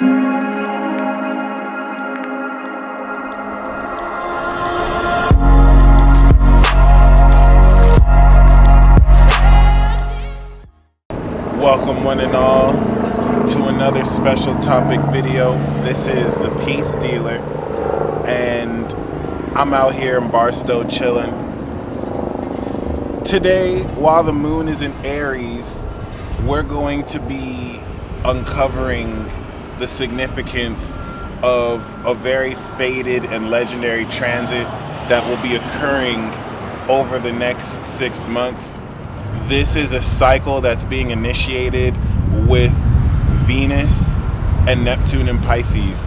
Welcome one and all to another special topic video. This is the Peace Dealer, and I'm out here in Barstow chilling. Today, while the moon is in Aries, we're going to be uncovering the significance of a very fated and legendary transit that will be occurring over the next 6 months. This is a cycle that's being initiated with Venus and Neptune in Pisces.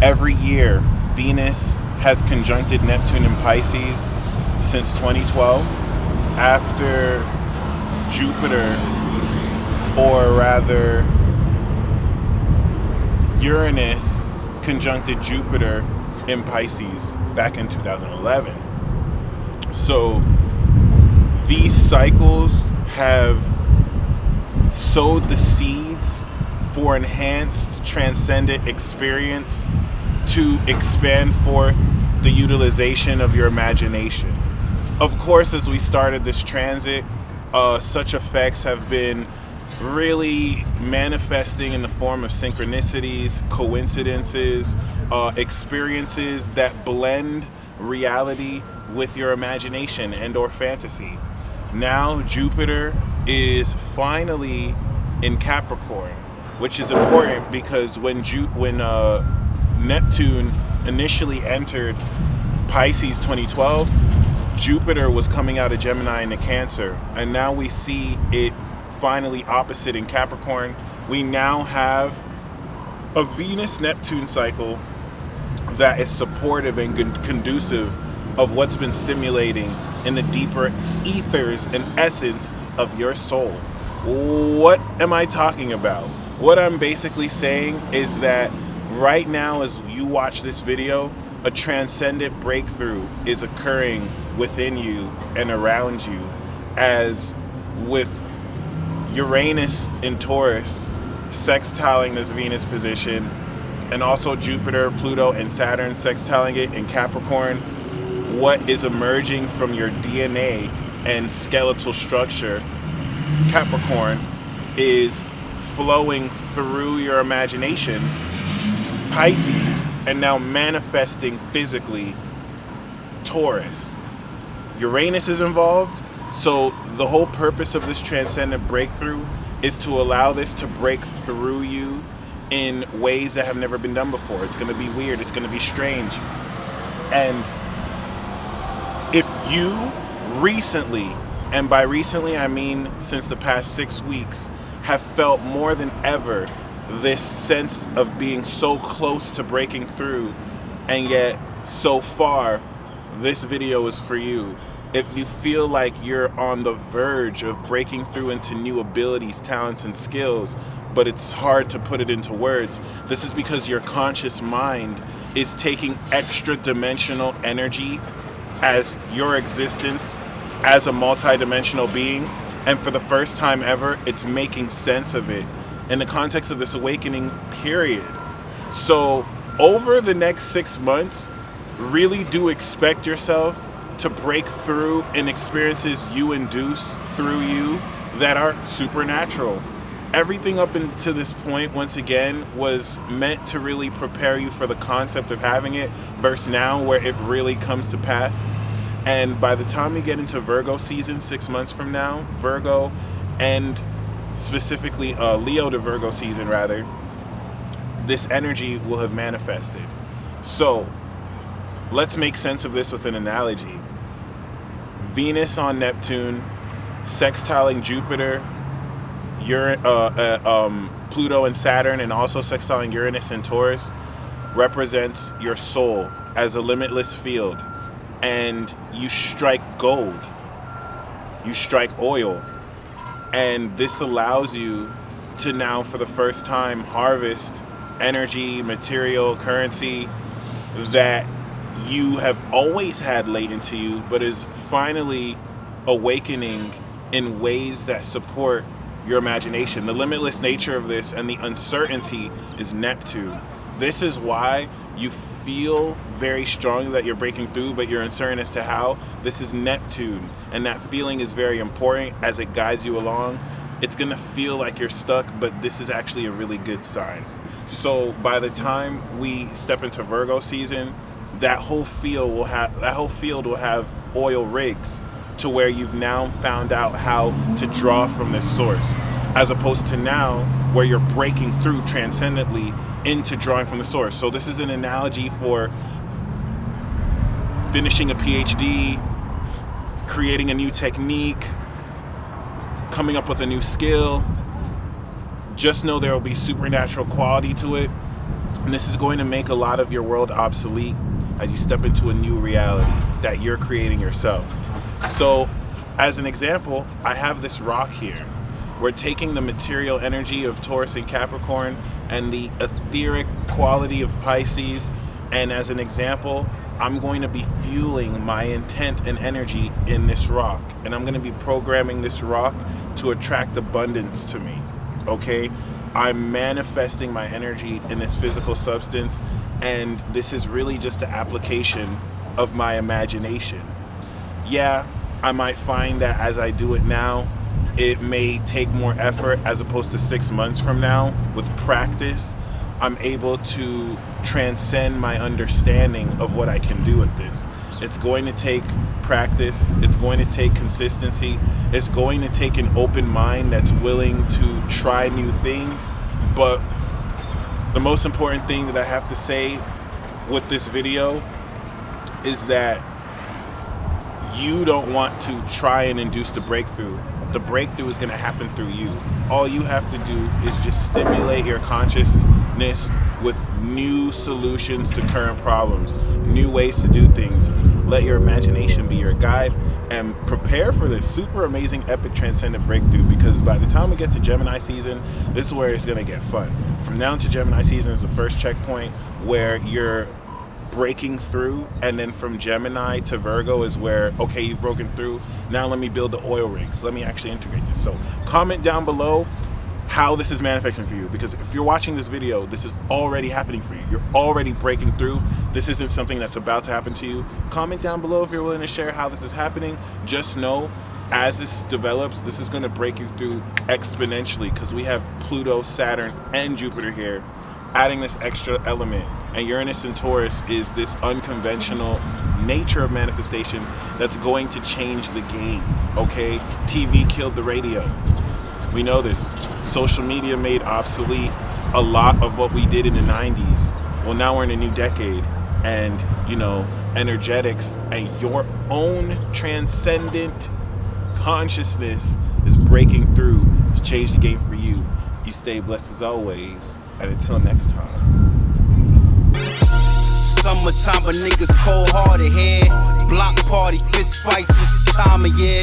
Every year, Venus has conjuncted Neptune in Pisces since 2012, after Jupiter, or rather Uranus, conjuncted Jupiter in Pisces back in 2011. So these cycles have sowed the seeds for enhanced transcendent experience to expand forth the utilization of your imagination. Of course, as we started this transit, such effects have been really manifesting in the form of synchronicities, coincidences, experiences that blend reality with your imagination and or fantasy. Now Jupiter is finally in Capricorn, which is important because when Neptune initially entered Pisces 2012, Jupiter was coming out of Gemini into Cancer, and now we see it finally opposite in Capricorn. We now have a Venus-Neptune cycle that is supportive and conducive of what's been stimulating in the deeper ethers and essence of your soul. What am I talking about? What I'm basically saying is that right now, as you watch this video, a transcendent breakthrough is occurring within you and around you, as with Uranus in Taurus sextiling this Venus position, and also Jupiter, Pluto, and Saturn sextiling it in Capricorn. What is emerging from your DNA and skeletal structure, Capricorn, is flowing through your imagination, Pisces, and now manifesting physically, Taurus. Uranus is involved, so the whole purpose of this transcendent breakthrough is to allow this to break through you in ways that have never been done before. It's going to be weird, it's going to be strange. And if you recently, and by recently I mean since the past 6 weeks, have felt more than ever this sense of being so close to breaking through, and yet so far, this video is for you. If you feel like you're on the verge of breaking through into new abilities, talents, and skills, but it's hard to put it into words, this is because your conscious mind is taking extra dimensional energy as your existence as a multi-dimensional being, and for the first time ever, it's making sense of it in the context of this awakening period. So over the next 6 months, really do expect yourself to break through in experiences you induce through you that are supernatural. Everything up until this point, once again, was meant to really prepare you for the concept of having it, versus now where it really comes to pass. And by the time you get into Virgo season, 6 months from now, Virgo, and specifically Leo to Virgo season rather, this energy will have manifested. So let's make sense of this with an analogy. Venus on Neptune, sextiling Jupiter, Pluto and Saturn, and also sextiling Uranus and Taurus, represents your soul as a limitless field. And you strike gold, you strike oil, and this allows you to now, for the first time, harvest energy, material, currency that you have always had latent to you, but is finally awakening in ways that support your imagination. The limitless nature of this and the uncertainty is Neptune. This is why you feel very strongly that you're breaking through, but you're uncertain as to how. This is Neptune, and that feeling is very important as it guides you along. It's gonna feel like you're stuck, but this is actually a really good sign. So by the time we step into Virgo season, that whole field will have oil rigs, to where you've now found out how to draw from this source, as opposed to now where you're breaking through transcendently into drawing from the source. So this is an analogy for finishing a PhD, creating a new technique, coming up with a new skill. Just know there will be supernatural quality to it, and this is going to make a lot of your world obsolete as you step into a new reality that you're creating yourself. So as an example, I have this rock here. We're taking the material energy of Taurus and Capricorn and the etheric quality of Pisces, and as an example, I'm going to be fueling my intent and energy in this rock, and I'm going to be programming this rock to attract abundance to me. Okay, I'm manifesting my energy in this physical substance, and this is really just an application of my imagination. Yeah, I might find that as I do it now, it may take more effort, as opposed to 6 months from now. With practice, I'm able to transcend my understanding of what I can do with this. It's going to take practice, it's going to take consistency, it's going to take an open mind that's willing to try new things. But the most important thing that I have to say with this video is that you don't want to try and induce the breakthrough. The breakthrough is going to happen through you. All you have to do is just stimulate your consciousness with new solutions to current problems, new ways to do things. Let your imagination be your guide, and prepare for this super amazing, epic, transcendent breakthrough, because by the time we get to Gemini season, this is where it's going to get fun. From now to Gemini season is the first checkpoint where you're breaking through, and then from Gemini to Virgo is where, okay, you've broken through, now let me build the oil rigs, let me actually integrate this. So comment down below how this is manifesting for you, because if you're watching this video, this is already happening for you. You're already breaking through. This isn't something that's about to happen to you. Comment down below if you're willing to share how this is happening. Just know, as this develops, this is going to break you through exponentially, because we have Pluto, Saturn, and Jupiter here, adding this extra element. And Uranus and Taurus is this unconventional nature of manifestation that's going to change the game, okay? TV killed the radio. We know this. Social media made obsolete a lot of what we did in the 90s. Well, now we're in a new decade, and, you know, energetics and your own transcendent consciousness is breaking through to change the game for you. You stay blessed as always, and until next time. Summertime, but niggas cold-hearted here. Block party, fist fights, it's time of year.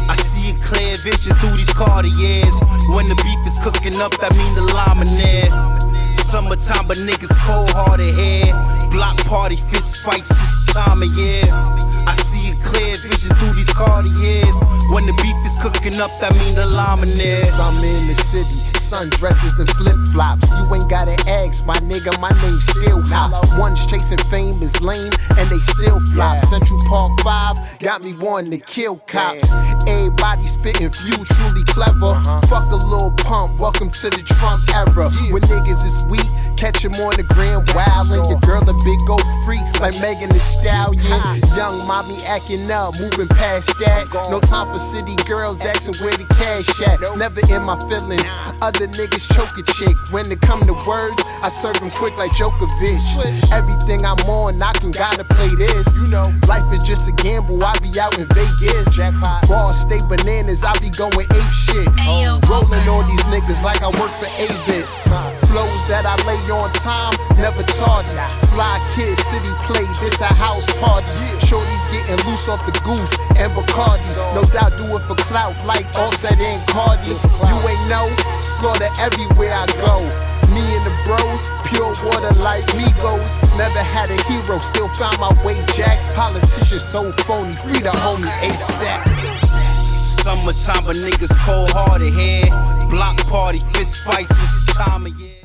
I see a clear vision through these Cartiers. When the beef is cooking up, that mean the llama near. Summertime, but niggas cold-hearted here. Block party, fist fights, it's time of year. I see a clear vision through these Cartiers. When the beef is cooking up, that mean the llama near. I'm in the city, sundresses and flip-flops. You ain't gotta ask, my nigga, my name's still hot. Ones chasing fame is lame, and they still flop. Central Park 5 got me wanting to kill cops. Everybody spitting few, truly clever. Fuck a little pump, welcome to the Trump era. When niggas is weak, catch 'em on the grand wildin'. Your girl a big old freak like Megan Thee Stallion. Young mommy acting up, moving past that. No time for city girls asking where the cash at. Never in my feelings, other niggas choke a chick. When it come to words, I serve them quick like Djokovic. Everything I'm on, knocking, gotta play this. Life is just a gamble, I be out in Vegas. Bars stay bananas, I be going ape shit. Rolling on these niggas like I work for Avis. Flows that I lay on time, never tardy. Fly kid, city play, this a house party. Shorty's getting loose off the goose and Bacardi. No doubt do it for clout like Offset and Cardi. You ain't know, slaughter everywhere I go. Me and the bros, pure water like Migos. Never had a hero, still found my way, Jack. Politicians so phony, free the homie ASAP. Summertime, but niggas cold hearted here. Block party, fist fights, it's time of year.